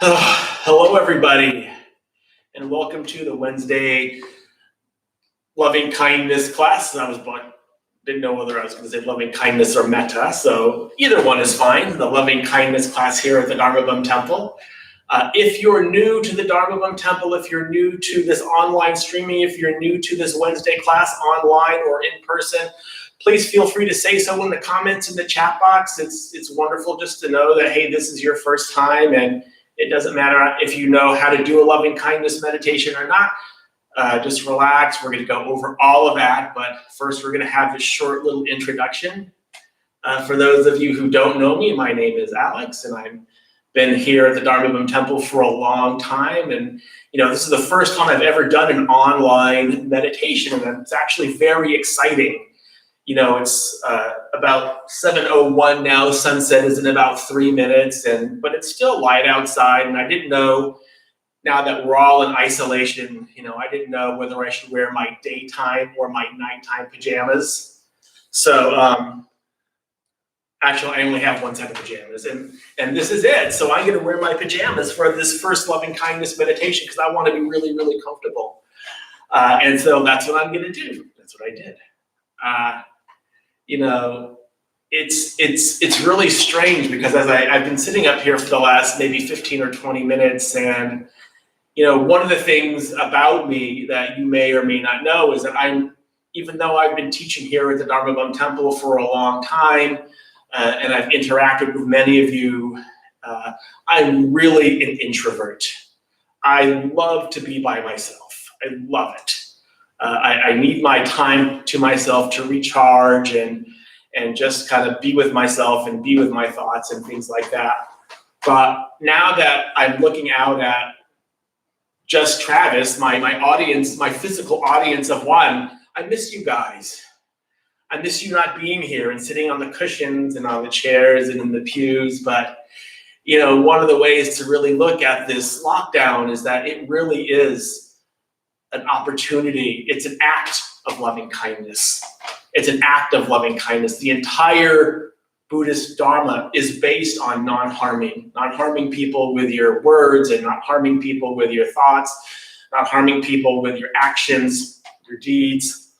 Hello, everybody, and welcome to the Wednesday loving kindness class. Didn't know whether I was going to say loving kindness or metta, so either one is fine. The loving kindness class here at the Dharma Bum Temple. If you're new to the Dharma Bum Temple, if you're new to this online streaming, if you're new to this Wednesday class online or in person, please feel free to say so in the comments in the chat box. It's wonderful just to know that, hey, this is your first time, and it doesn't matter if you know how to do a loving kindness meditation or not. Just relax. We're going to go over all of that, but first we're going to have this short little introduction. For those of you who don't know me, my name is Alex, and I've been here at the Dharma Bum Temple for a long time. And this is the first time I've ever done an online meditation, and it's actually very exciting. It's about 7:01 now. Sunset is in about 3 minutes, but it's still light outside. And I didn't know, now that we're all in isolation, I didn't know whether I should wear my daytime or my nighttime pajamas. So actually, I only have one set of pajamas, and this is it. So I'm going to wear my pajamas for this first loving kindness meditation because I want to be really, really comfortable. And so that's what I'm going to do. That's what I did. It's really strange because as I've been sitting up here for the last maybe 15 or 20 minutes, and one of the things about me that you may or may not know is that even though I've been teaching here at the Dharma Bum Temple for a long time, and I've interacted with many of you, I'm really an introvert. I love to be by myself. I love it. I need my time to myself to recharge and just kind of be with myself and be with my thoughts and things like that. But now that I'm looking out at just Travis, my audience, my physical audience of one, I miss you guys. I miss you not being here and sitting on the cushions and on the chairs and in the pews. But, one of the ways to really look at this lockdown is that it really is an opportunity. It's an act of loving kindness. It's an act of loving kindness. The entire Buddhist Dharma is based on non-harming people with your words and not harming people with your thoughts, not harming people with your actions, your deeds.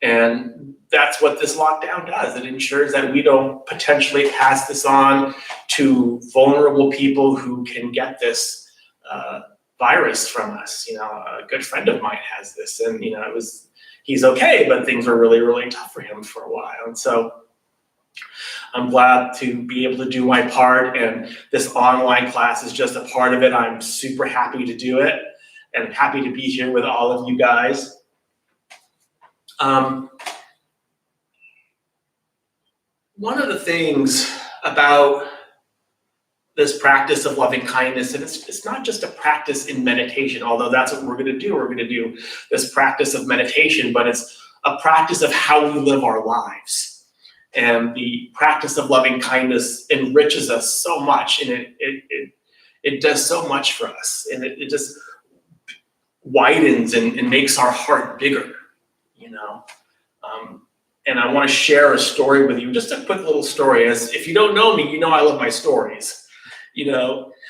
And that's what this lockdown does. It ensures that we don't potentially pass this on to vulnerable people who can get this virus from us. A good friend of mine has this, and he's okay, but things were really, really tough for him for a while. And so I'm glad to be able to do my part, and this online class is just a part of it. I'm super happy to do it, and I'm happy to be here with all of you guys. One of the things about this practice of loving kindness, and it's not just a practice in meditation, although that's what we're going to do. We're going to do this practice of meditation, but it's a practice of how we live our lives. And the practice of loving kindness enriches us so much, and it does so much for us, and it just widens and makes our heart bigger, And I want to share a story with you, just a quick little story. As if you don't know me, I love my stories.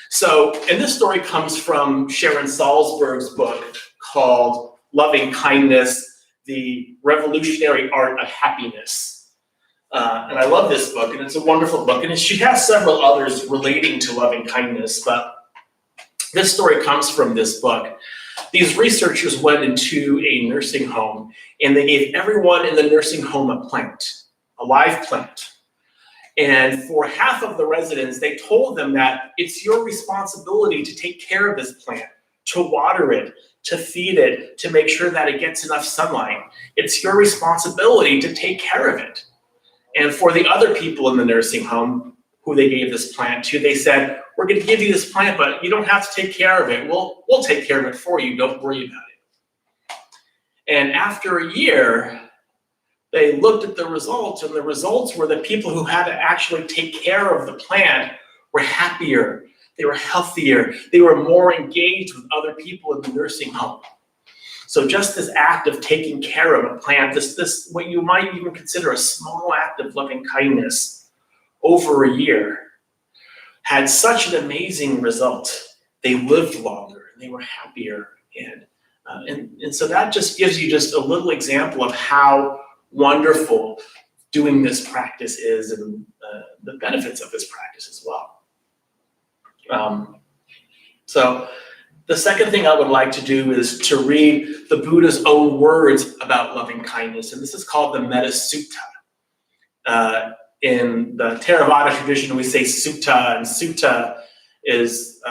So, and this story comes from Sharon Salzberg's book called Loving Kindness, The Revolutionary Art of Happiness. And I love this book, and it's a wonderful book. And she has several others relating to loving kindness, but this story comes from this book. These researchers went into a nursing home, and they gave everyone in the nursing home a plant, a live plant. And for half of the residents, they told them that it's your responsibility to take care of this plant, to water it, to feed it, to make sure that it gets enough sunlight. It's your responsibility to take care of it. And for the other people in the nursing home who they gave this plant to, they said, we're going to give you this plant, but you don't have to take care of it. We'll take care of it for you. Don't worry about it. And after a year, they looked at the results, and the results were that people who had to actually take care of the plant were happier, they were healthier, they were more engaged with other people in the nursing home. So just this act of taking care of a plant, this what you might even consider a small act of loving kindness over a year, had such an amazing result they lived longer and they were happier. And so that just gives you just a little example of how wonderful doing this practice is, and the benefits of this practice as well. So the second thing I would like to do is to read the Buddha's own words about loving kindness, and this is called the Metta Sutta. In the Theravada tradition, we say sutta, and sutta is,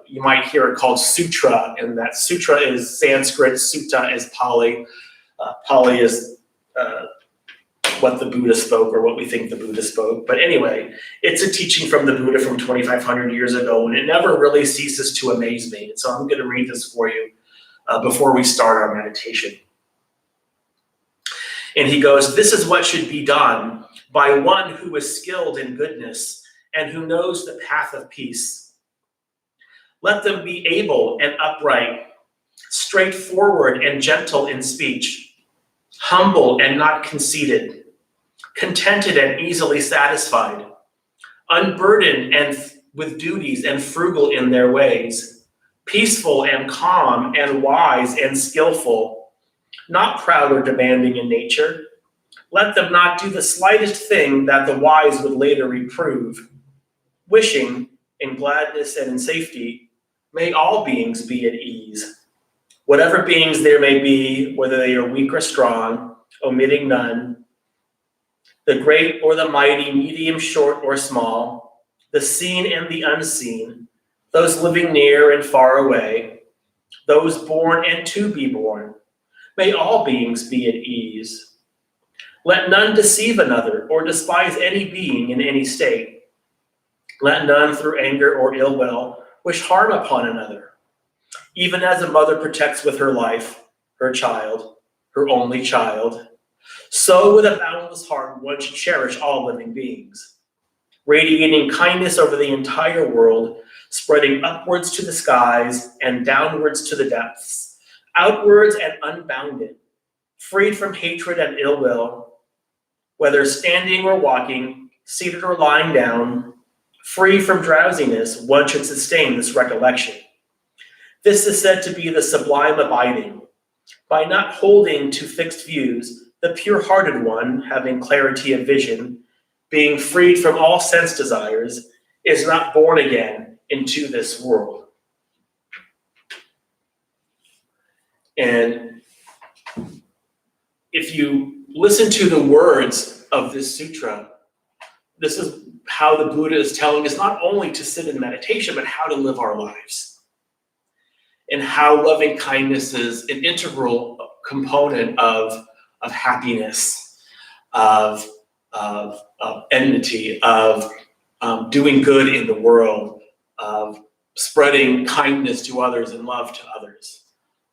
you might hear it called sutra, and that sutra is Sanskrit, sutta is Pali. Pali is what the Buddha spoke, or what we think the Buddha spoke. But anyway, it's a teaching from the Buddha from 2,500 years ago, and it never really ceases to amaze me. And so I'm going to read this for you before we start our meditation. And he goes, "This is what should be done by one who is skilled in goodness and who knows the path of peace. Let them be able and upright, straightforward and gentle in speech, humble and not conceited, contented and easily satisfied, unburdened and with duties and frugal in their ways, peaceful and calm and wise and skillful, not proud or demanding in nature. Let them not do the slightest thing that the wise would later reprove. Wishing, in gladness and in safety, may all beings be at ease. Whatever beings there may be, whether they are weak or strong, omitting none, the great or the mighty, medium, short, or small, the seen and the unseen, those living near and far away, those born and to be born, may all beings be at ease. Let none deceive another or despise any being in any state. Let none through anger or ill will wish harm upon another. Even as a mother protects with her life her child, her only child, so with a boundless heart one should cherish all living beings, radiating kindness over the entire world, spreading upwards to the skies and downwards to the depths, outwards and unbounded, freed from hatred and ill will, whether standing or walking, seated or lying down, free from drowsiness, one should sustain this recollection. This is said to be the sublime abiding. By not holding to fixed views, the pure-hearted one, having clarity of vision, being freed from all sense desires, is not born again into this world." And if you listen to the words of this sutra, this is how the Buddha is telling us not only to sit in meditation, but how to live our lives. And how loving kindness is an integral component of happiness, of enmity, of doing good in the world, of spreading kindness to others and love to others.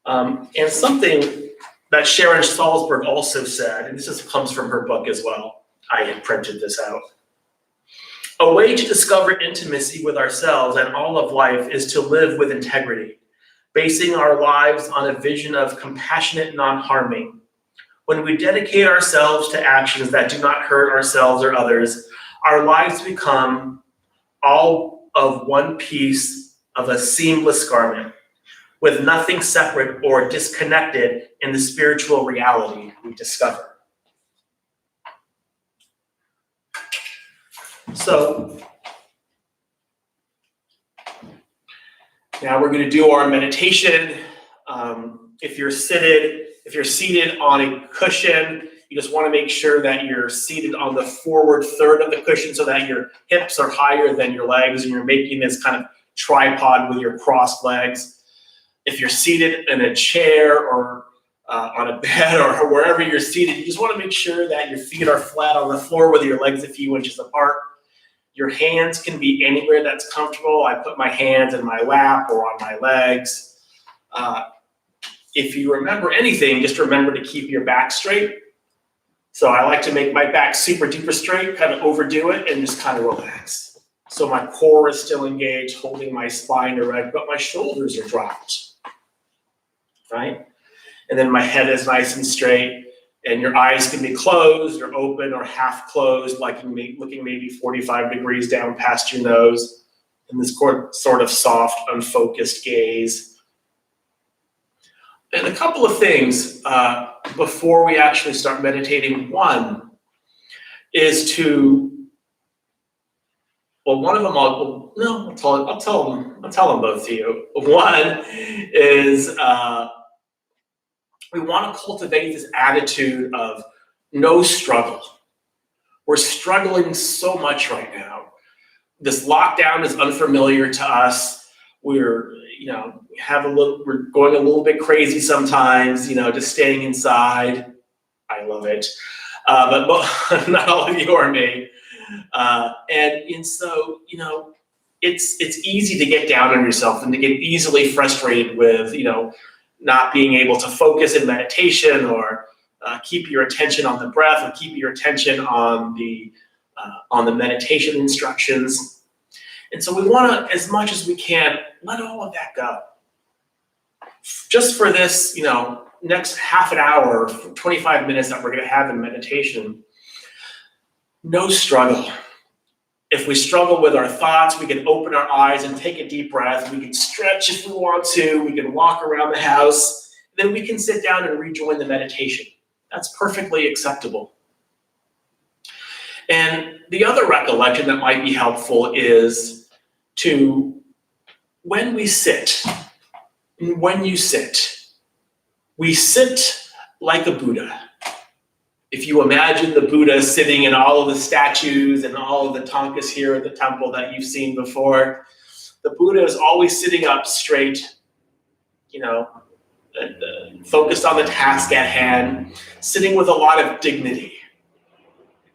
And something that Sharon Salzberg also said, and this comes from her book as well, I had printed this out. "A way to discover intimacy with ourselves and all of life is to live with integrity, basing our lives on a vision of compassionate non-harming. When we dedicate ourselves to actions that do not hurt ourselves or others, our lives become all of one piece of a seamless garment, with nothing separate or disconnected in the spiritual reality we discover." So now we're going to do our meditation. If you're seated on a cushion, you just want to make sure that you're seated on the forward third of the cushion so that your hips are higher than your legs, and you're making this kind of tripod with your crossed legs. If you're seated in a chair or on a bed or wherever you're seated, you just want to make sure that your feet are flat on the floor with your legs a few inches apart. Your hands can be anywhere that's comfortable. I put my hands in my lap or on my legs. If you remember anything, just remember to keep your back straight. So I like to make my back super duper straight, kind of overdo it, and just kind of relax. So my core is still engaged, holding my spine erect, but my shoulders are dropped, right? And then my head is nice and straight, and your eyes can be closed or open or half closed, like looking maybe 45 degrees down past your nose. in this sort of soft, unfocused gaze. And a couple of things before we actually start meditating. One is to, well, one of them, I'll tell them both to you. One is we want to cultivate this attitude of no struggle. We're struggling so much right now. This lockdown is unfamiliar to us. We're going a little bit crazy sometimes, just staying inside. I love it. But not all of you or me. And so, it's easy to get down on yourself and to get easily frustrated with, not being able to focus in meditation or keep your attention on the breath or keep your attention on the meditation instructions. And so we want to, as much as we can, let all of that go. Just for this, next half an hour, 25 minutes that we're going to have in meditation, no struggle. If we struggle with our thoughts, we can open our eyes and take a deep breath. We can stretch if we want to. We can walk around the house. Then we can sit down and rejoin the meditation. That's perfectly acceptable. And the other recollection that might be helpful is when you sit, we sit like a Buddha. If you imagine the Buddha sitting in all of the statues and all of the thangkas here at the temple that you've seen before, the Buddha is always sitting up straight, focused on the task at hand, sitting with a lot of dignity.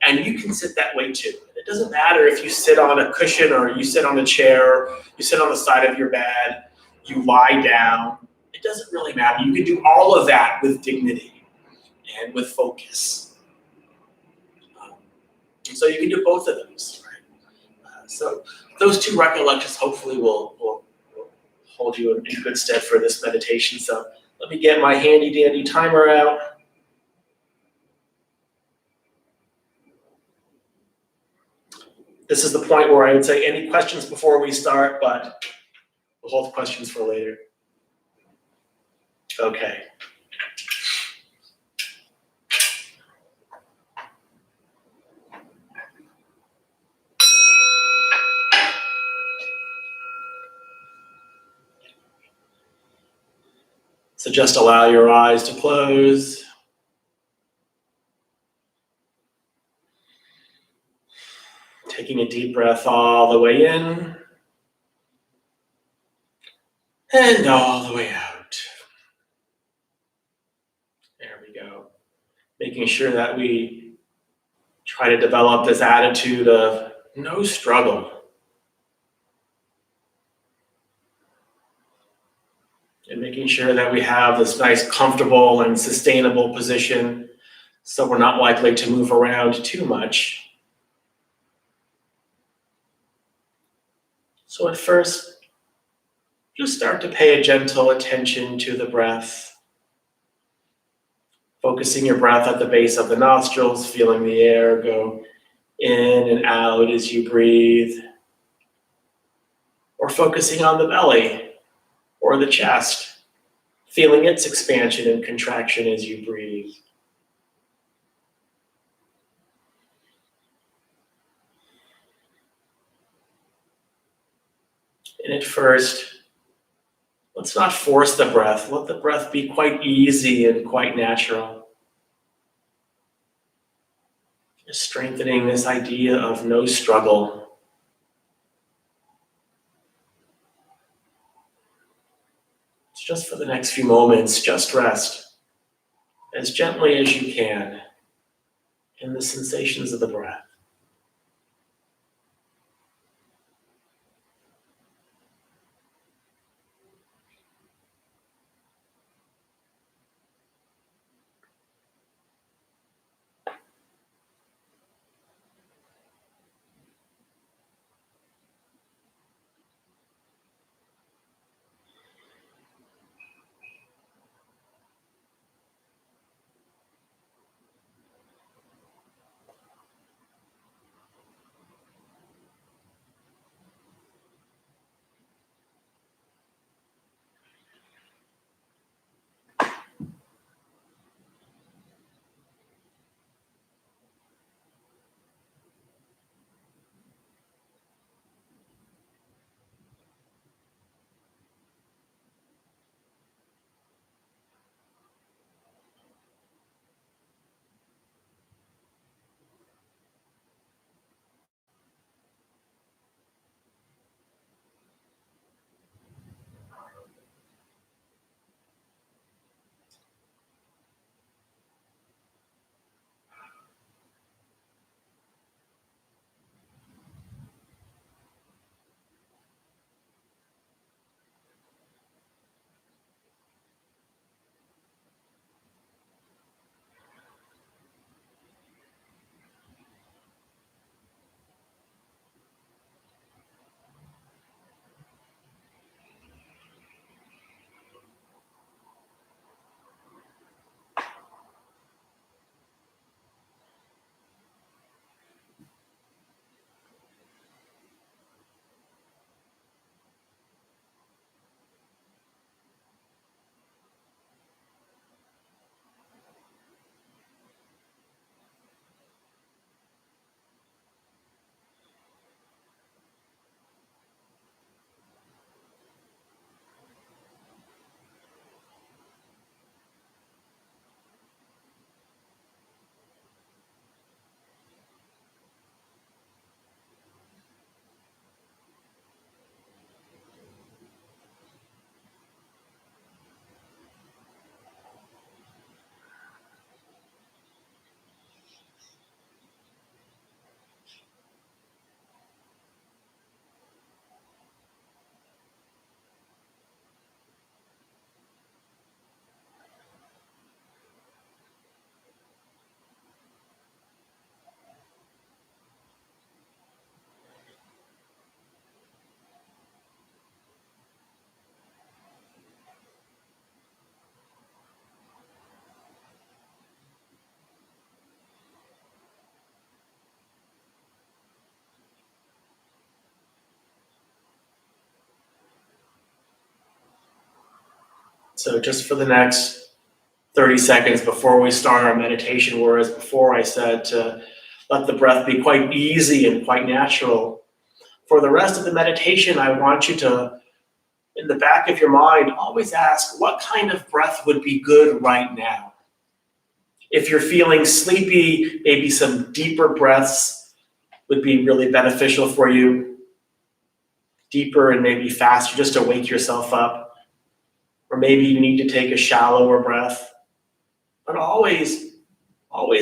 And you can sit that way too. It doesn't matter if you sit on a cushion or you sit on a chair, you sit on the side of your bed, you lie down. It doesn't really matter. You can do all of that with dignity and with focus. So you can do both of those, right? So those two recollections hopefully will hold you in good stead for this meditation. So let me get my handy dandy timer out. This is the point where I would say any questions before we start, but we'll hold questions for later. Okay. So just allow your eyes to close. Taking a deep breath all the way in and all the way out. There we go. Making sure that we try to develop this attitude of no struggle. And making sure that we have this nice, comfortable, and sustainable position so we're not likely to move around too much. So at first, just start to pay a gentle attention to the breath. Focusing your breath at the base of the nostrils, feeling the air go in and out as you breathe. Or focusing on the belly or the chest, feeling its expansion and contraction as you breathe. And at first, let's not force the breath. Let the breath be quite easy and quite natural. Just strengthening this idea of no struggle. It's just for the next few moments, just rest as gently as you can in the sensations of the breath. So just for the next 30 seconds before we start our meditation, whereas before I said to let the breath be quite easy and quite natural, for the rest of the meditation, I want you to, in the back of your mind, always ask, what kind of breath would be good right now? If you're feeling sleepy, maybe some deeper breaths would be really beneficial for you. Deeper and maybe faster, just to wake yourself up. Or maybe you need to take a shallower breath. But always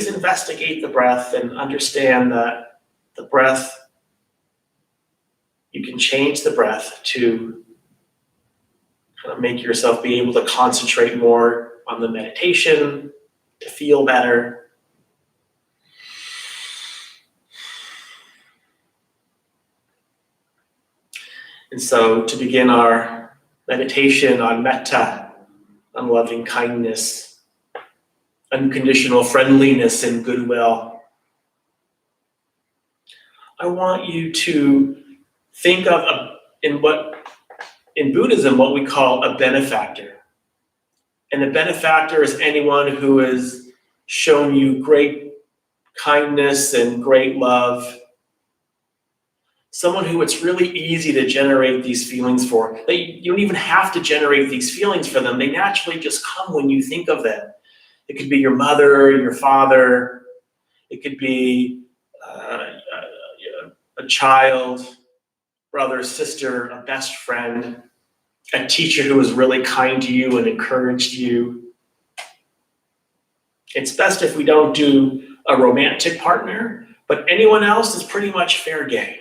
investigate the breath and understand that the breath, you can change the breath to kind of make yourself be able to concentrate more on the meditation, to feel better. And so to begin our meditation on metta, on loving kindness, unconditional friendliness and goodwill, I want you to think of in Buddhism what we call a benefactor. And a benefactor is anyone who has shown you great kindness and great love. Someone who it's really easy to generate these feelings for. You don't even have to generate these feelings for them. They naturally just come when you think of them. It could be your mother, your father. It could be a child, brother, sister, a best friend, a teacher who was really kind to you and encouraged you. It's best if we don't do a romantic partner, but anyone else is pretty much fair game.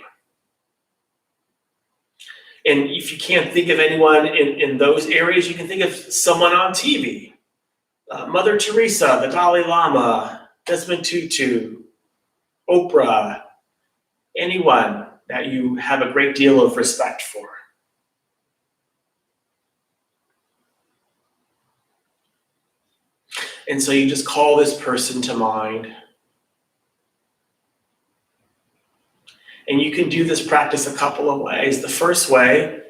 And if you can't think of anyone in those areas, you can think of someone on TV. Mother Teresa, the Dalai Lama, Desmond Tutu, Oprah, anyone that you have a great deal of respect for. And so you just call this person to mind. And you can do this practice a couple of ways. The first way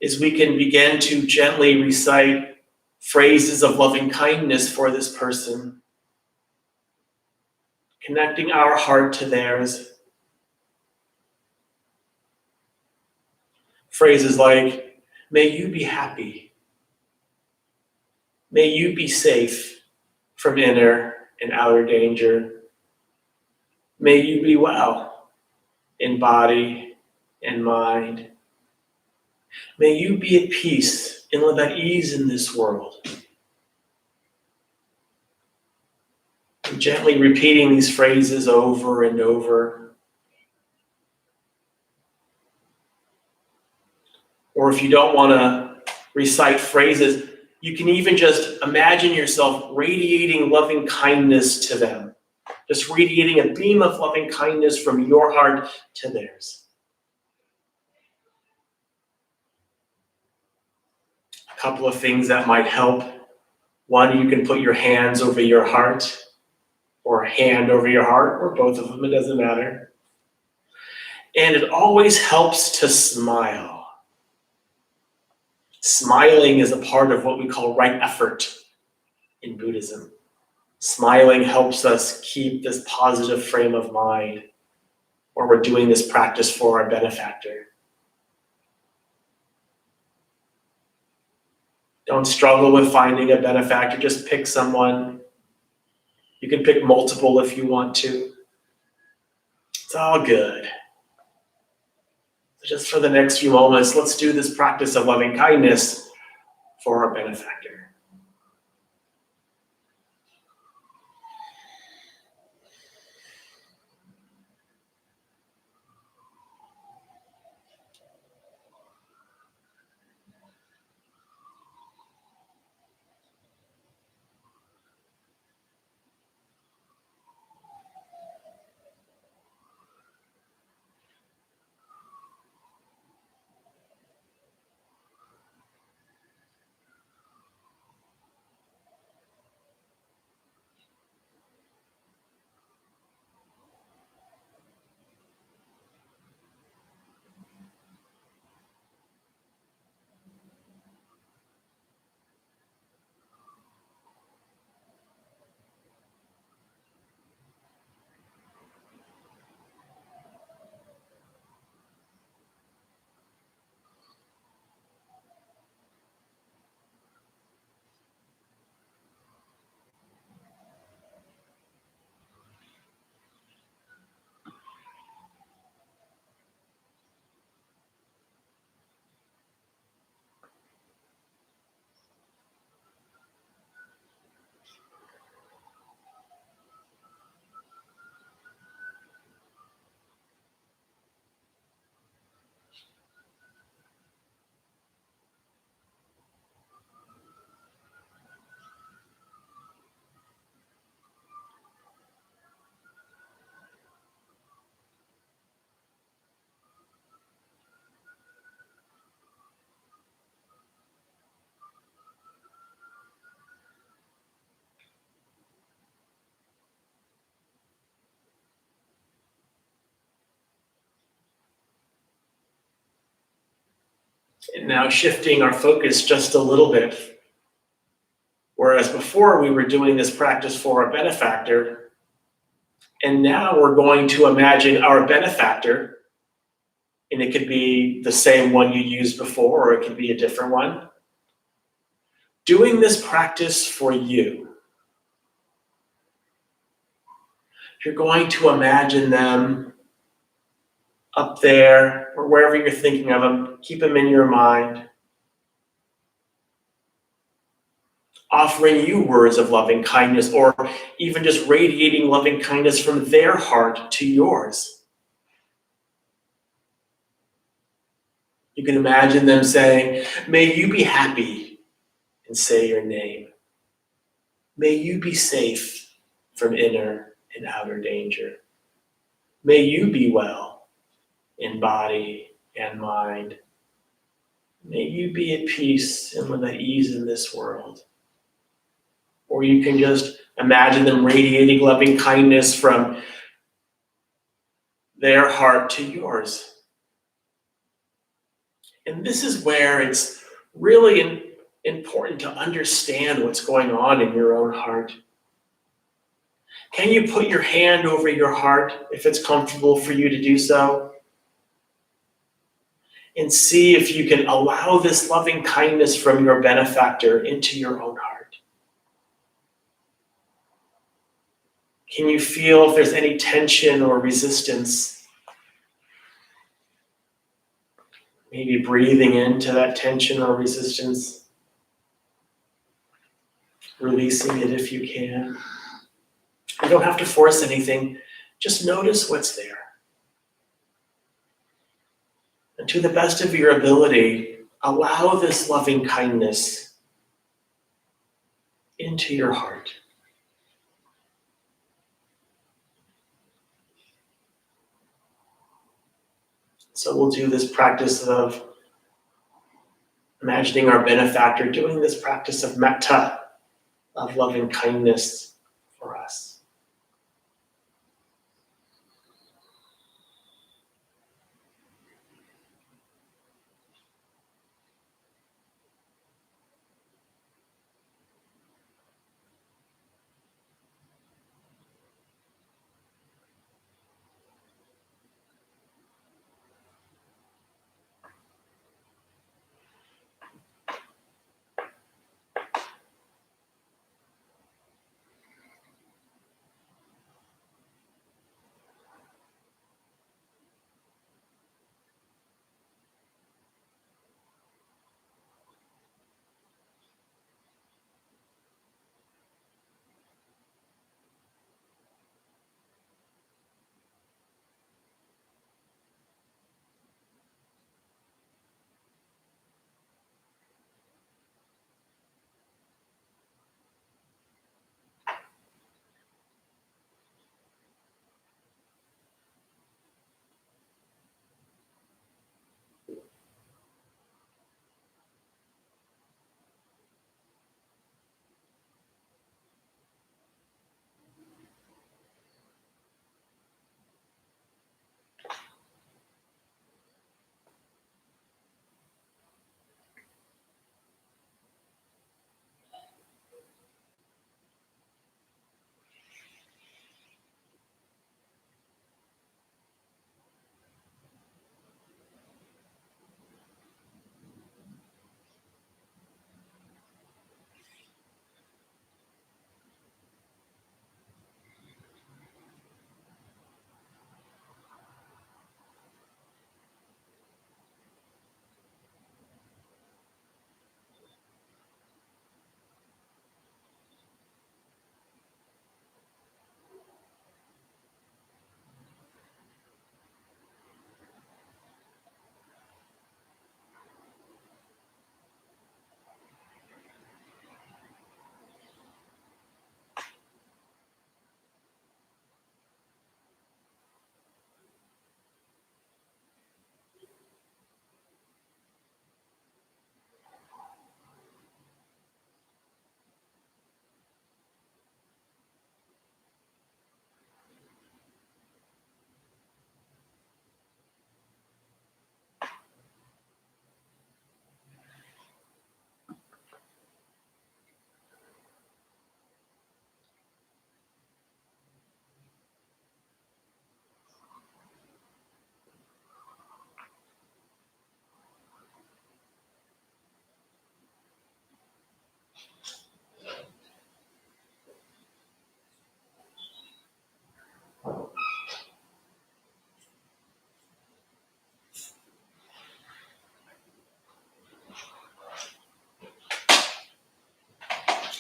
is we can begin to gently recite phrases of loving kindness for this person, connecting our heart to theirs. Phrases like, may you be happy. May you be safe from inner and outer danger. May you be well in body and mind. May you be at peace and live at ease in this world. And gently repeating these phrases over and over. Or if you don't want to recite phrases, you can even just imagine yourself radiating loving kindness to them. Just radiating a beam of loving kindness from your heart to theirs. A couple of things that might help. One, you can put your hands over your heart, or a hand over your heart, or both of them, it doesn't matter. And it always helps to smile. Smiling is a part of what we call right effort in Buddhism. Smiling helps us keep this positive frame of mind, or we're doing this practice for our benefactor. Don't struggle with finding a benefactor, just pick someone. You can pick multiple if you want to. It's all good. So just for the next few moments, let's do this practice of loving kindness for our benefactor. And now shifting our focus just a little bit. Whereas before we were doing this practice for our benefactor, and now we're going to imagine our benefactor, and it could be the same one you used before, or it could be a different one, doing this practice for you. You're going to imagine them up there, or wherever you're thinking of them, keep them in your mind, offering you words of loving kindness, or even just radiating loving kindness from their heart to yours. You can imagine them saying, "May you be happy," and say your name. "May you be safe from inner and outer danger. May you be well in body and mind. May you be at peace and live at ease in this world." Or you can just imagine them radiating loving kindness from their heart to yours. And this is where it's really important to understand what's going on in your own heart. Can you put your hand over your heart if it's comfortable for you to do so? And see if you can allow this loving kindness from your benefactor into your own heart. Can you feel if there's any tension or resistance? Maybe breathing into that tension or resistance, releasing it if you can. You don't have to force anything, just notice what's there. And to the best of your ability, allow this loving kindness into your heart. So we'll do this practice of imagining our benefactor doing this practice of metta, of loving kindness for us.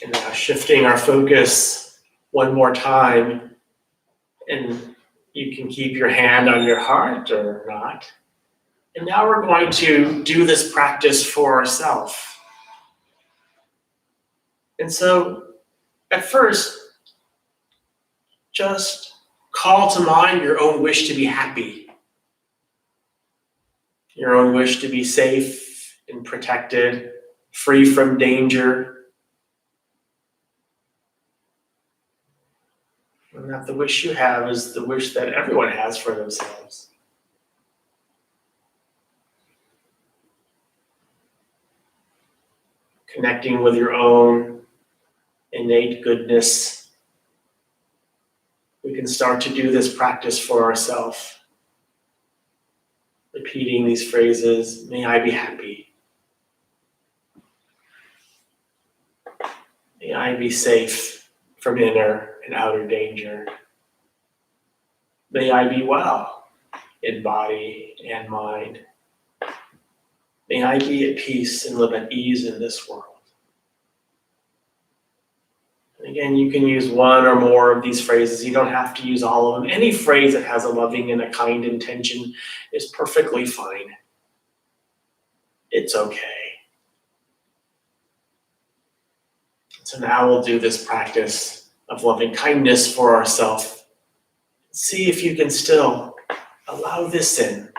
And now shifting our focus one more time, and you can keep your hand on your heart or not. And now we're going to do this practice for ourselves. And so at first, just call to mind your own wish to be happy, your own wish to be safe and protected, free from danger. And that the wish you have is the wish that everyone has for themselves. Connecting with your own innate goodness, we can start to do this practice for ourselves. Repeating these phrases, may I be happy. May I be safe from inner and outer danger. May I be well in body and mind. May I be at peace and live at ease in this world. And again, you can use one or more of these phrases. You don't have to use all of them. Any phrase that has a loving and a kind intention is perfectly fine. It's okay. So now we'll do this practice of loving kindness for ourselves. See if you can still allow this in.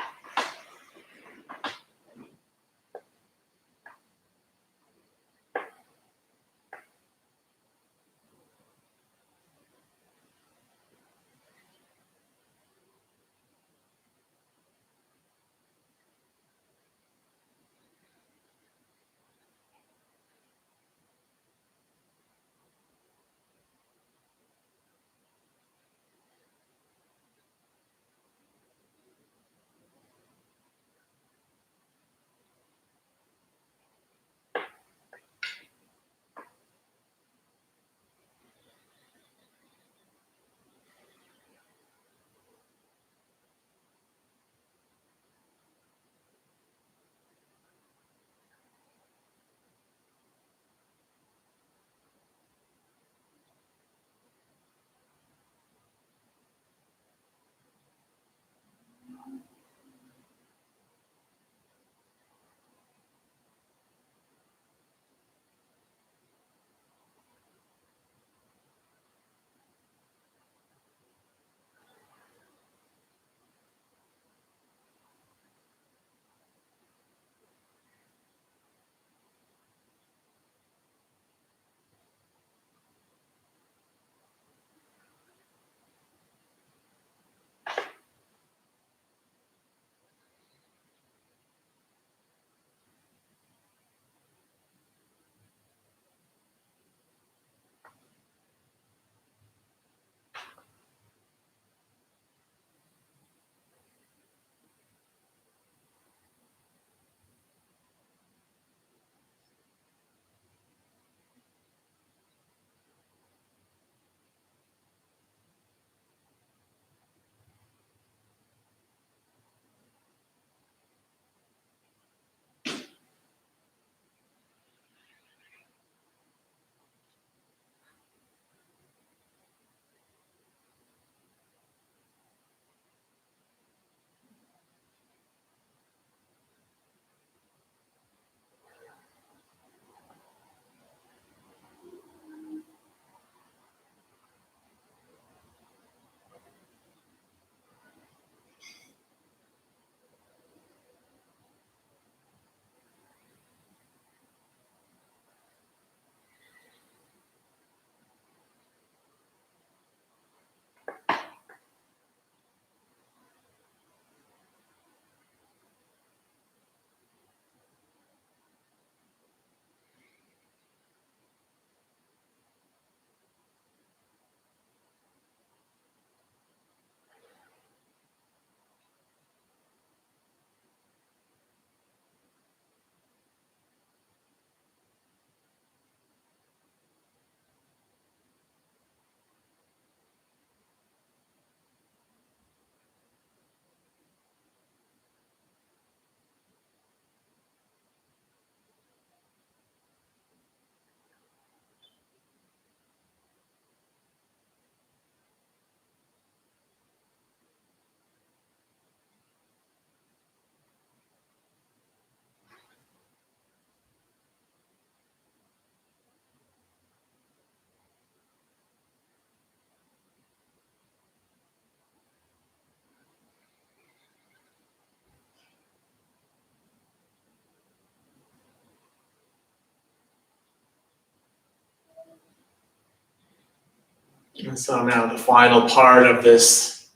And so now the final part of this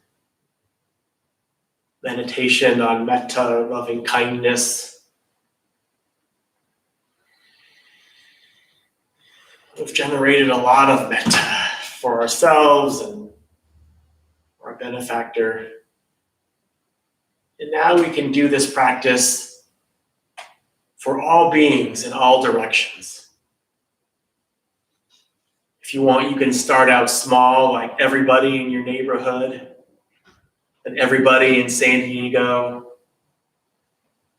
meditation on metta, loving kindness. We've generated a lot of metta for ourselves and our benefactor. And now we can do this practice for all beings in all directions. If you want, you can start out small, like everybody in your neighborhood, and everybody in San Diego,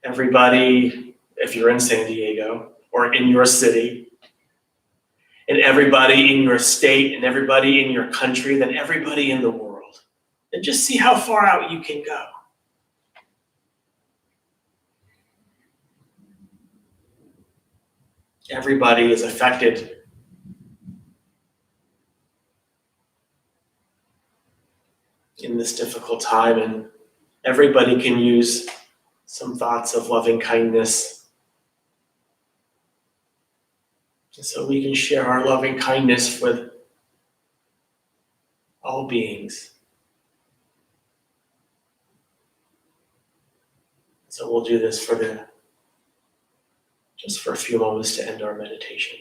everybody, if you're in San Diego, or in your city, and everybody in your state, and everybody in your country, then everybody in the world. And just see how far out you can go. Everybody is affected in this difficult time, and everybody can use some thoughts of loving kindness. And so we can share our loving kindness with all beings. So we'll do this just for a few moments to end our meditation.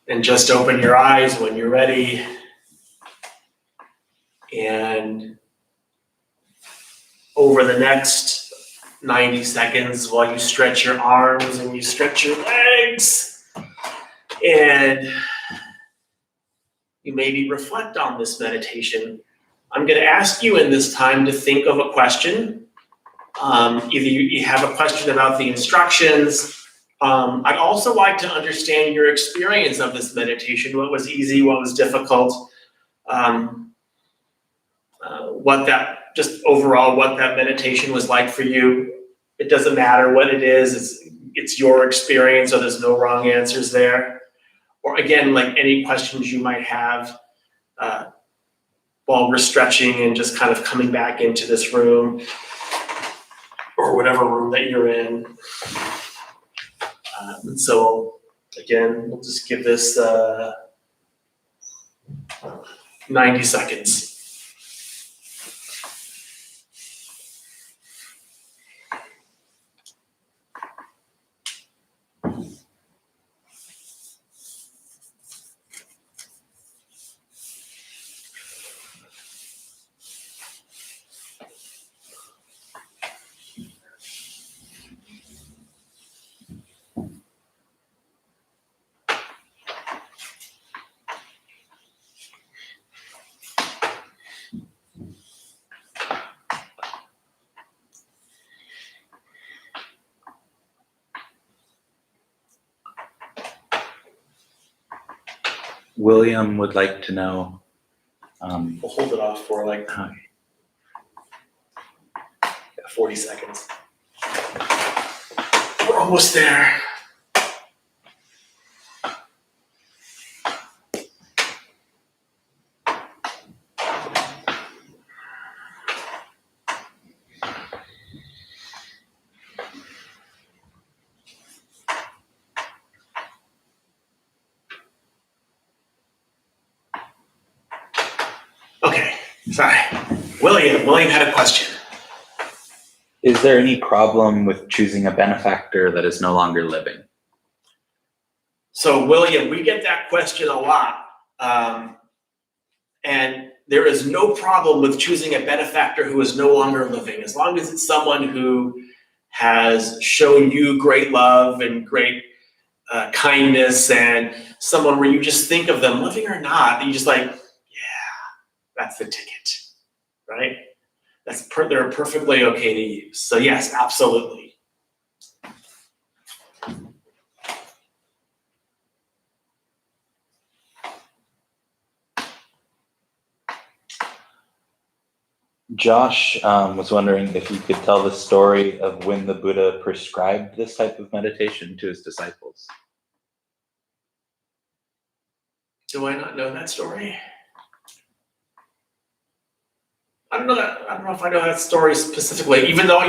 And just open your eyes when you're ready. And over the next 90 seconds, while you stretch your arms and you stretch your legs, and you maybe reflect on this meditation, I'm going to ask you in this time to think of a question. Either you have a question about the instructions. I'd also like to understand your experience of this meditation. What was easy, what was difficult, just overall what that meditation was like for you. It doesn't matter what it is, it's your experience, so there's no wrong answers there. Or again, like any questions you might have while we're stretching and just kind of coming back into this room or whatever room that you're in. So again, we'll just give this 90 seconds. William would like to know. We'll hold it off for like 40 seconds. We're almost there. Okay, sorry. William had a question. Is there any problem with choosing a benefactor that is no longer living? So William, we get that question a lot. And there is no problem with choosing a benefactor who is no longer living, as long as it's someone who has shown you great love and great kindness, and someone where you just think of them, living or not, you just like, that's the ticket, right? They're perfectly okay to use. So yes, absolutely. Josh was wondering if you could tell the story of when the Buddha prescribed this type of meditation to his disciples. Do I not know that story? I don't know if I know that story specifically, even though,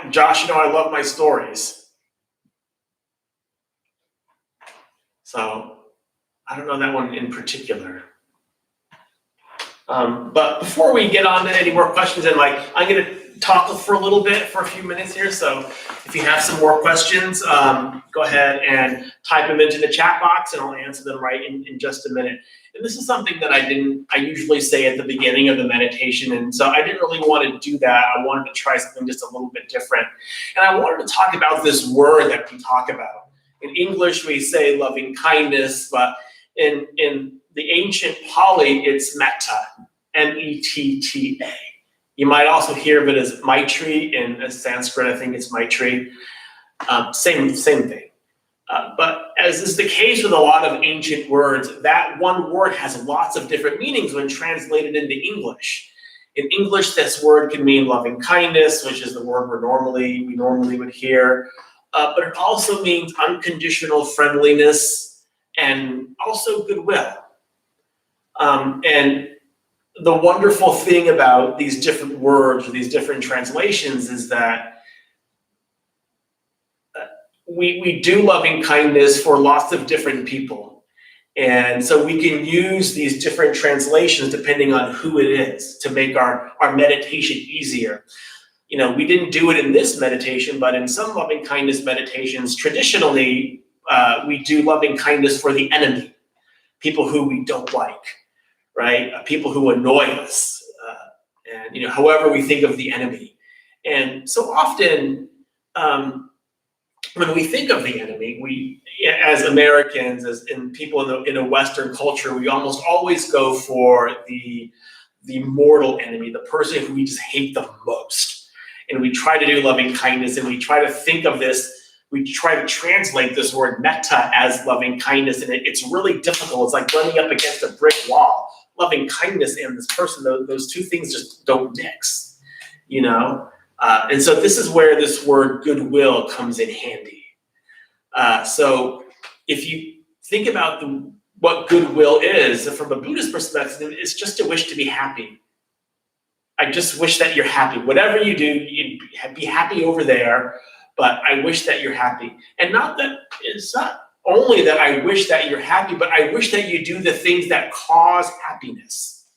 Josh, I love my stories. So I don't know that one in particular. But before we get on to any more questions, and I'm going to talk for a few minutes here. So if you have some more questions, go ahead and type them into the chat box, and I'll answer them right in just a minute. And this is something that I usually say at the beginning of the meditation, and so I didn't really want to do that. I wanted to try something just a little bit different. And I wanted to talk about this word that we talk about. In English, we say loving kindness, but in the ancient Pali, it's metta, M-E-T-T-A. You might also hear of it as Maitri. In Sanskrit, I think it's Maitri. Same thing. But as is the case with a lot of ancient words, that one word has lots of different meanings when translated into English. In English, this word can mean loving kindness, which is the word we normally would hear. But it also means unconditional friendliness and also goodwill. And the wonderful thing about these different words or these different translations is that we do loving kindness for lots of different people. And so we can use these different translations depending on who it is to make our meditation easier. We didn't do it in this meditation, but in some loving kindness meditations, traditionally, we do loving kindness for the enemy. people who we don't like, right? People who annoy us, and however we think of the enemy. And so often, when we think of the enemy, we, as Americans, and people in a Western culture, we almost always go for the mortal enemy, the person who we just hate the most. And we try to do loving kindness, and we try to think of this. We try to translate this word metta as loving kindness, and it's really difficult. It's like running up against a brick wall. Loving kindness and this person, those two things just don't mix, And so this is where this word goodwill comes in handy. So if you think about what goodwill is, from a Buddhist perspective, it's just a wish to be happy. I just wish that you're happy. Whatever you do, you be happy over there, but I wish that you're happy. And it's not only that I wish that you're happy, but I wish that you do the things that cause happiness.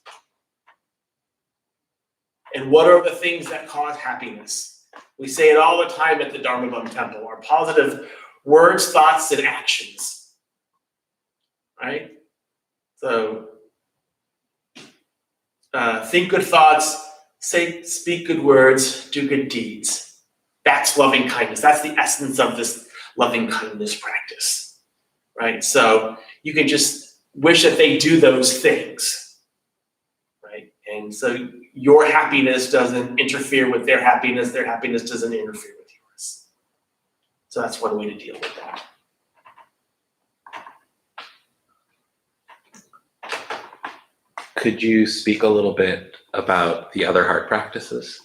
And what are the things that cause happiness? We say it all the time at the Dharma Bum Temple, our positive words, thoughts, and actions. Right? So, think good thoughts, speak good words, do good deeds. That's loving kindness. That's the essence of this loving kindness practice. Right? So you can just wish that they do those things. Right? And so your happiness doesn't interfere with their happiness doesn't interfere with yours. So that's one way to deal with that. Could you speak a little bit about the other heart practices?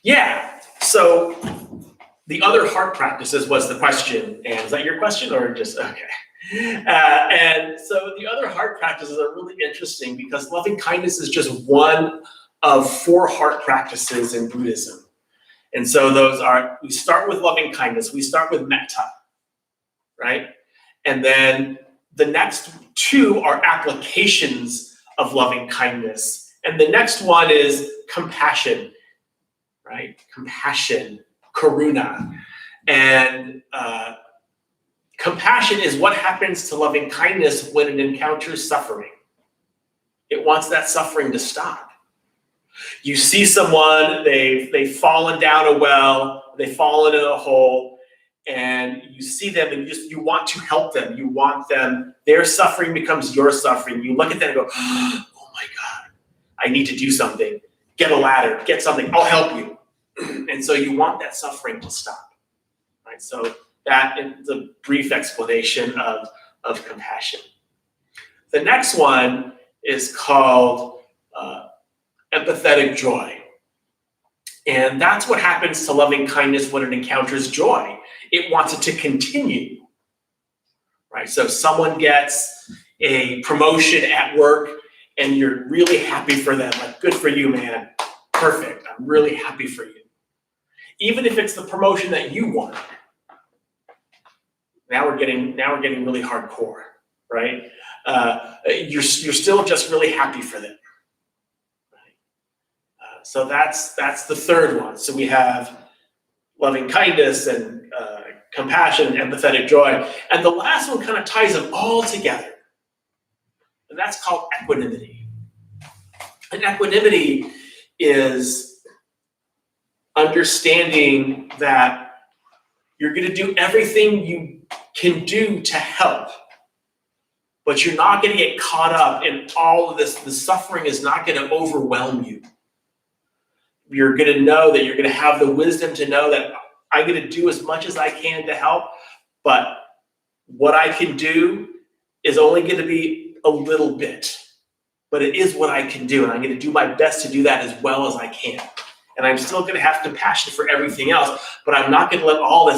Yeah. So the other heart practices was the question. And is that your question or just, okay. And so the other heart practices are really interesting because loving kindness is just one of 4 heart practices in Buddhism. And so we start with loving kindness. We start with metta, right? And then the next 2 are applications of loving kindness. And the next one is compassion, right? Compassion, karuna. And compassion is what happens to loving kindness when it encounters suffering. It wants that suffering to stop. You see someone, they've fallen down a well, they've fallen in a hole, and you see them and you want to help them. You want them, their suffering becomes your suffering. You look at them and go, oh my God, I need to do something. Get a ladder, get something, I'll help you. And so you want that suffering to stop. Right? So that is a brief explanation of compassion. The next one is called empathetic joy. And that's what happens to loving kindness when it encounters joy. It wants it to continue. Right? So someone gets a promotion at work and you're really happy for them. Like, good for you, man. Perfect. I'm really happy for you. Even if it's the promotion that you want. Now we're getting really hardcore, right? You're still just really happy for them. Right? So that's the third one. So we have loving kindness and compassion, empathetic joy, and the last one kind of ties them all together, and that's called equanimity. And equanimity is understanding that you're going to do everything you can do to help, but you're not going to get caught up in all of this. The suffering is not going to overwhelm you. You're going to know that you're going to have the wisdom to know that I'm going to do as much as I can to help, but what I can do is only going to be a little bit, but it is what I can do, and I'm going to do my best to do that as well as I can. And I'm still going to have compassion for everything else, but I'm not going to let all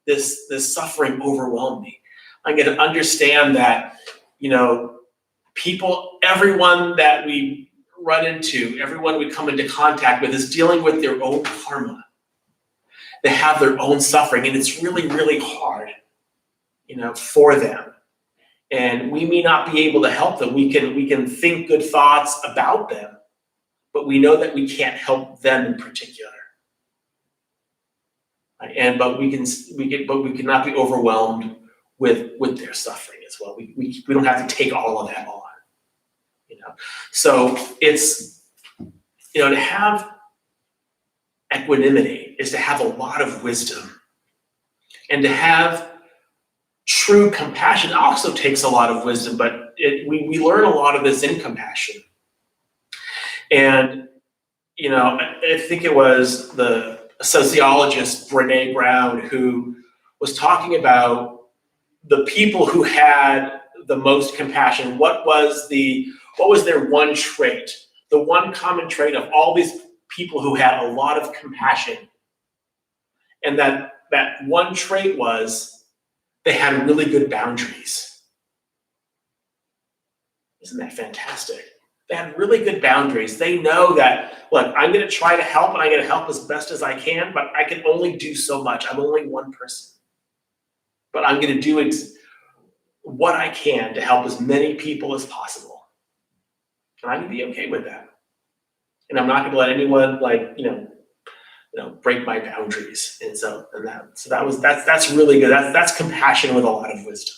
this suffering overwhelm me. I'm going to understand that, people, everyone that we run into, everyone we come into contact with is dealing with their own karma. They have their own suffering, and it's really, really hard, for them. And we may not be able to help them. We can think good thoughts about them, but we know that we can't help them in particular. But we cannot be overwhelmed with their suffering as well. We don't have to take all of that on, you know. So it's, you know, to have equanimity is to have a lot of wisdom, and to have true compassion also takes a lot of wisdom, but we learn a lot of this in compassion. And, you know, I think it was the sociologist Brene Brown who was talking about the people who had the most compassion. What was their one trait? The one common trait of all these people who had a lot of compassion. And that one trait was they had really good boundaries. Isn't that fantastic? They have really good boundaries. They know that, look, I'm going to try to help, and I'm going to help as best as I can, but I can only do so much. I'm only one person. But I'm going to do what I can to help as many people as possible. And I'm going to be okay with that. And I'm not going to let anyone, like, break my boundaries. And that's really good. That's compassion with a lot of wisdom.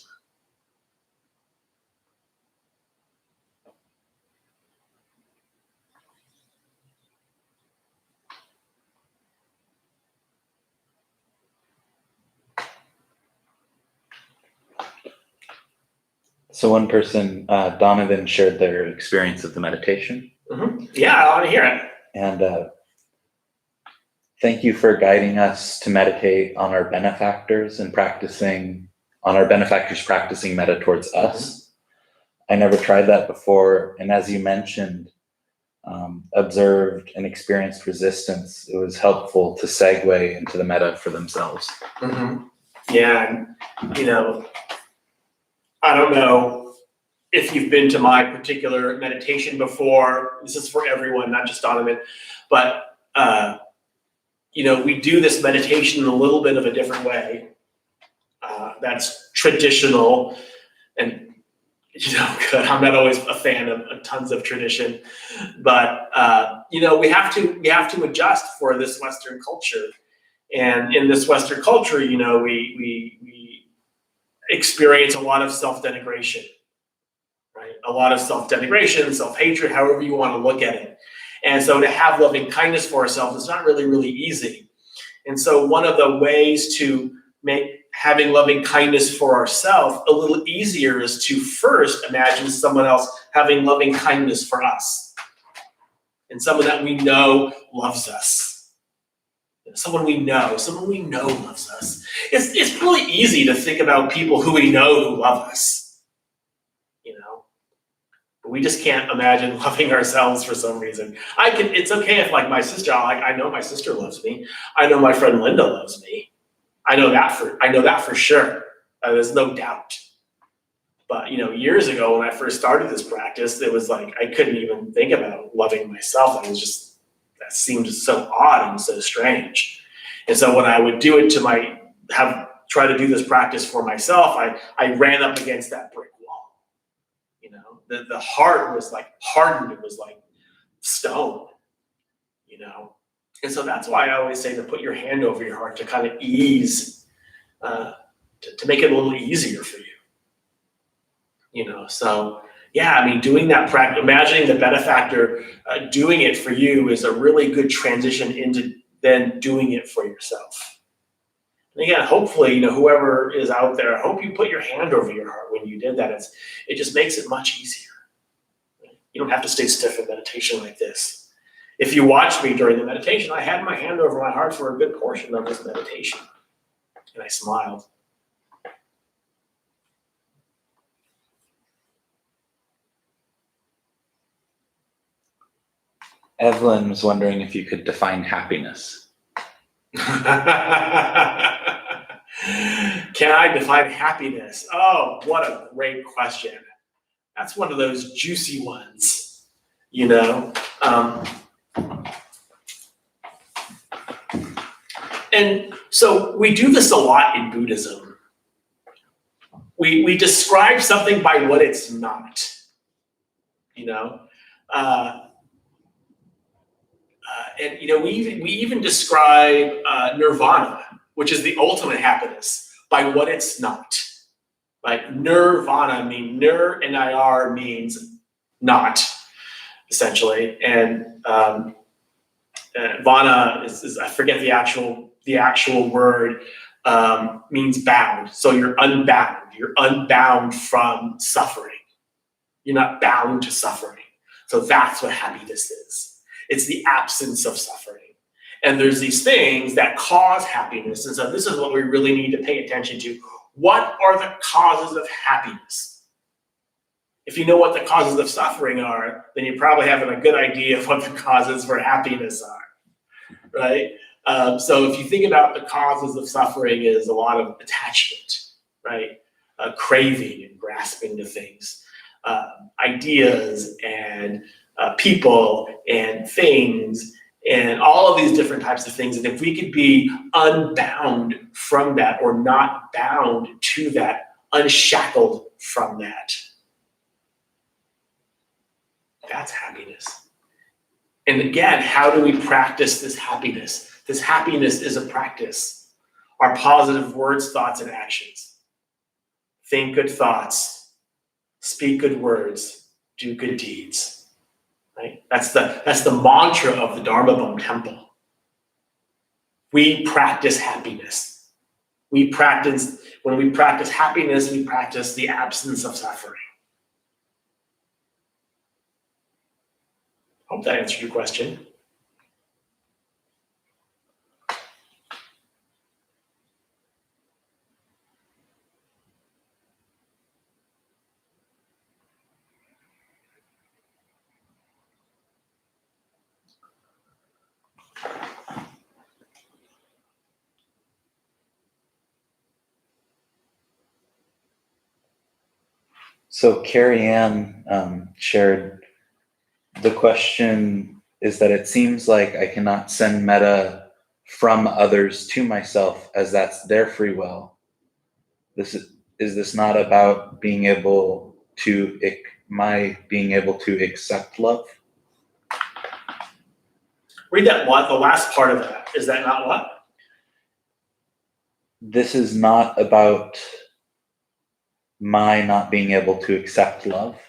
So one person, Donovan, shared their experience of the meditation. Mm-hmm. Yeah, I want to hear it. And thank you for guiding us to meditate on our benefactors and practicing metta towards us. I never tried that before. And as you mentioned, observed and experienced resistance. It was helpful to segue into the metta for themselves. Mm-hmm. Yeah, I don't know if you've been to my particular meditation before. This is for everyone, not just Donovan. But, we do this meditation in a little bit of a different way. That's traditional. And, good. I'm not always a fan of tons of tradition. But, we have to adjust for this Western culture. And in this Western culture, we experience a lot of self-denigration, right? A lot of self-denigration, self-hatred, however you want to look at it. And so to have loving kindness for ourselves is not really, really easy. And so one of the ways to make having loving kindness for ourselves a little easier is to first imagine someone else having loving kindness for us. And someone that we know loves us. Someone we know loves us. It's really easy to think about people who we know who love us, but we just can't imagine loving ourselves for some reason. It's okay if, like, my sister, I know my sister loves me. I know my friend Linda loves me. I know that for sure. There's no doubt. But, years ago when I first started this practice, it was like I couldn't even think about loving myself. That seemed so odd and so strange. And so when I would do it try to do this practice for myself, I ran up against that brick wall. The heart was like hardened. It was like stone, And so that's why I always say to put your hand over your heart to kind of ease, to make it a little easier for you. So yeah, doing that practice, imagining the benefactor doing it for you is a really good transition into then doing it for yourself. And again, hopefully, whoever is out there, I hope you put your hand over your heart when you did that. It just makes it much easier. You don't have to stay stiff in meditation like this. If you watched me during the meditation, I had my hand over my heart for a good portion of this meditation. And I smiled. Evelyn was wondering if you could define happiness. Can I define happiness? Oh, what a great question. That's one of those juicy ones, And so we do this a lot in Buddhism. We describe something by what it's not, And we even describe nirvana, which is the ultimate happiness, by what it's not. Like nirvana N-I-R means not, essentially. And vana is I forget the actual word, means bound. So you're unbound. You're unbound from suffering. You're not bound to suffering. So that's what happiness is. It's the absence of suffering. And there's these things that cause happiness. And so this is what we really need to pay attention to. What are the causes of happiness? If you know what the causes of suffering are, then you're probably having a good idea of what the causes for happiness are, right? So if you think about the causes of suffering is a lot of attachment, right? Craving and grasping to things, ideas and people and things and all of these different types of things. And if we could be unbound from that or not bound to that, unshackled from that, that's happiness. And again, how do we practice this happiness? This happiness is a practice. Our positive words, thoughts, and actions. Think good thoughts, speak good words, do good deeds. Right? That's the mantra of the Dharma Bum Temple. We practice happiness. When we practice happiness, we practice the absence of suffering. Hope that answered your question. So Carrie Ann shared the question is that it seems like I cannot send metta from others to myself as that's their free will. Is this not about being able to accept love? Read that one, the last part of that. Is that not what? This is not about my not being able to accept love.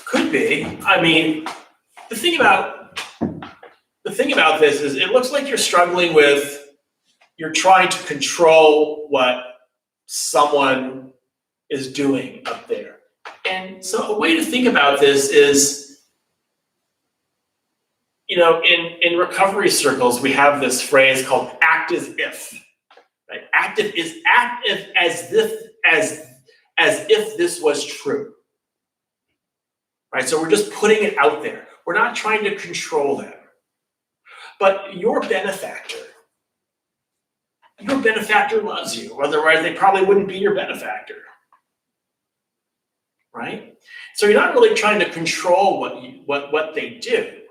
Could be. I mean, the thing about this is it looks like you're struggling with, you're trying to control what someone is doing up there. And so a way to think about this is, in recovery circles, we have this phrase called act as if. Right? Act as if this was true. Right? So we're just putting it out there. We're not trying to control them. But your benefactor loves you. Otherwise, they probably wouldn't be your benefactor. Right? So you're not really trying to control what they do.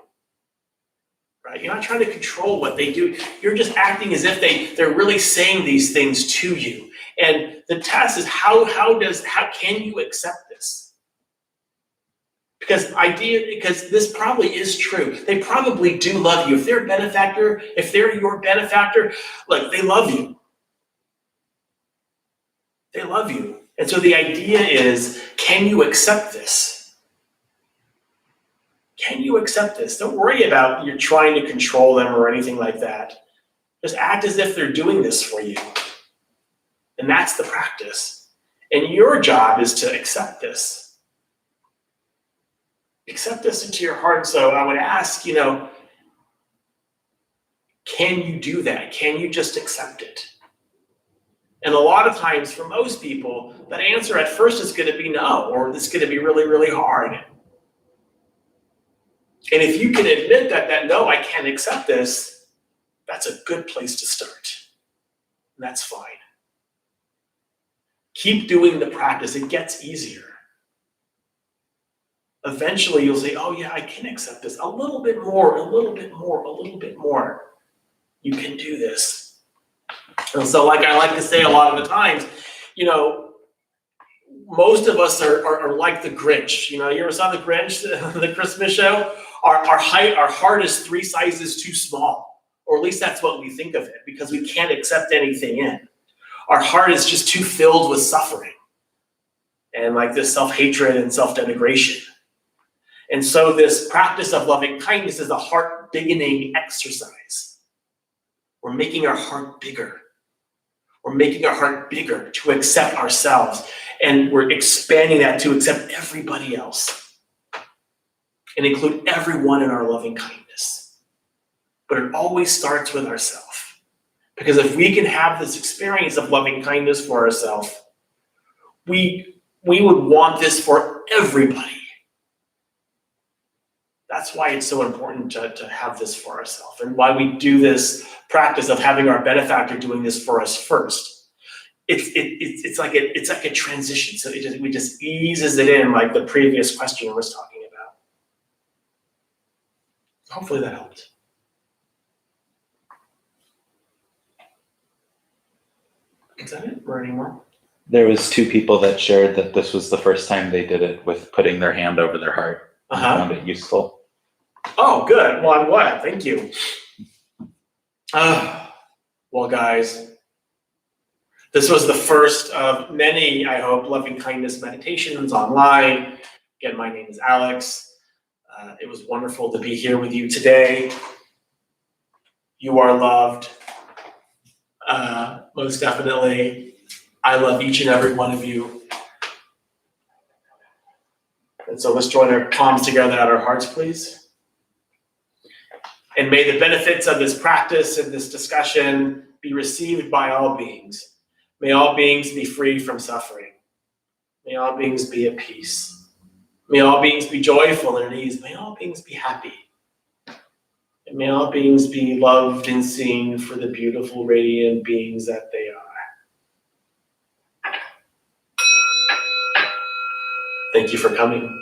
Right? You're not trying to control what they do. You're just acting as if they're really saying these things to you. And the test is how can you accept this? Because this probably is true. They probably do love you. If they're your benefactor, look, they love you. They love you. And so the idea is, can you accept this? Can you accept this? Don't worry about you're trying to control them or anything like that. Just act as if they're doing this for you. And that's the practice. And your job is to accept this. Accept this into your heart. So I would ask, can you do that? Can you just accept it? And a lot of times for most people, that answer at first is going to be no, or it's going to be really, really hard. And if you can admit that no, I can't accept this, that's a good place to start. And that's fine. Keep doing the practice. It gets easier. Eventually you'll say, oh yeah, I can accept this. A little bit more, a little bit more, a little bit more. You can do this. And so like I like to say a lot of the times, most of us are like the Grinch. You ever saw the Grinch, the Christmas show? Our heart is 3 sizes too small. Or at least that's what we think of it, because we can't accept anything in. Our heart is just too filled with suffering and like this self-hatred and self-denigration. And so this practice of loving kindness is a heart biggening exercise. We're making our heart bigger. We're making our heart bigger to accept ourselves. And we're expanding that to accept everybody else and include everyone in our loving kindness. But it always starts with ourselves. Because if we can have this experience of loving kindness for ourselves, we would want this for everybody. That's why it's so important to have this for ourselves, and why we do this practice of having our benefactor doing this for us first. It's like a transition. So we just eases it in, like the previous question was talking about. Hopefully that helped. Is that it, or any more? There was 2 people that shared that this was the first time they did it with putting their hand over their heart. I found it useful. Oh, good. Well, I'm glad. Thank you. Well, guys, this was the first of many, I hope, loving kindness meditations online. Again, my name is Alex. It was wonderful to be here with you today. You are loved. Most definitely. I love each and every one of you. And so let's join our palms together at our hearts, please. And may the benefits of this practice and this discussion be received by all beings. May all beings be free from suffering. May all beings be at peace. May all beings be joyful and at ease. May all beings be happy. And may all beings be loved and seen for the beautiful, radiant beings that they are. Thank you for coming.